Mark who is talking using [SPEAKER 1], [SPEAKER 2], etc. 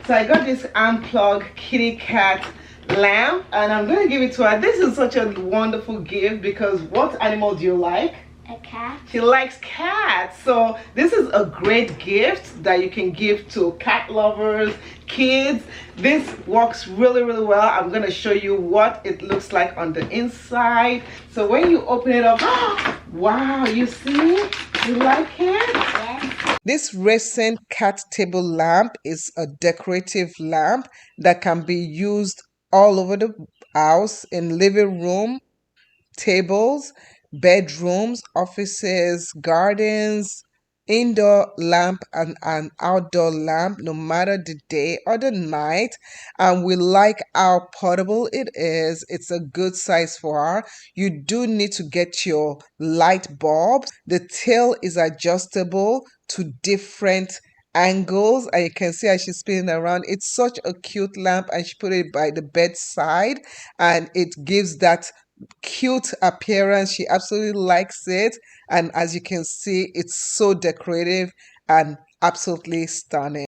[SPEAKER 1] So I got this unplugged kitty cat lamp and I'm going to give it to her. This is such a wonderful gift because what animal do you like?
[SPEAKER 2] A cat.
[SPEAKER 1] She likes cats. So this is a great gift that you can give to cat lovers, kids. This works really well. I'm going to show you what it looks like on the inside. So when you open it up, wow, you see? You like it?
[SPEAKER 2] Yes.
[SPEAKER 1] This Resin cat table lamp is a decorative lamp that can be used all over the house, in living room, tables, bedrooms, offices, gardens, indoor lamp and an outdoor lamp, no matter the day or the night. And we like how portable it is. It's a good size for her. You do need to get your light bulbs. The tail is adjustable to different angles, and you can see as she's spinning around. It's such a cute lamp, and she put it by the bedside and it gives that cute appearance. She absolutely likes it, and as you can see, it's so decorative and absolutely stunning.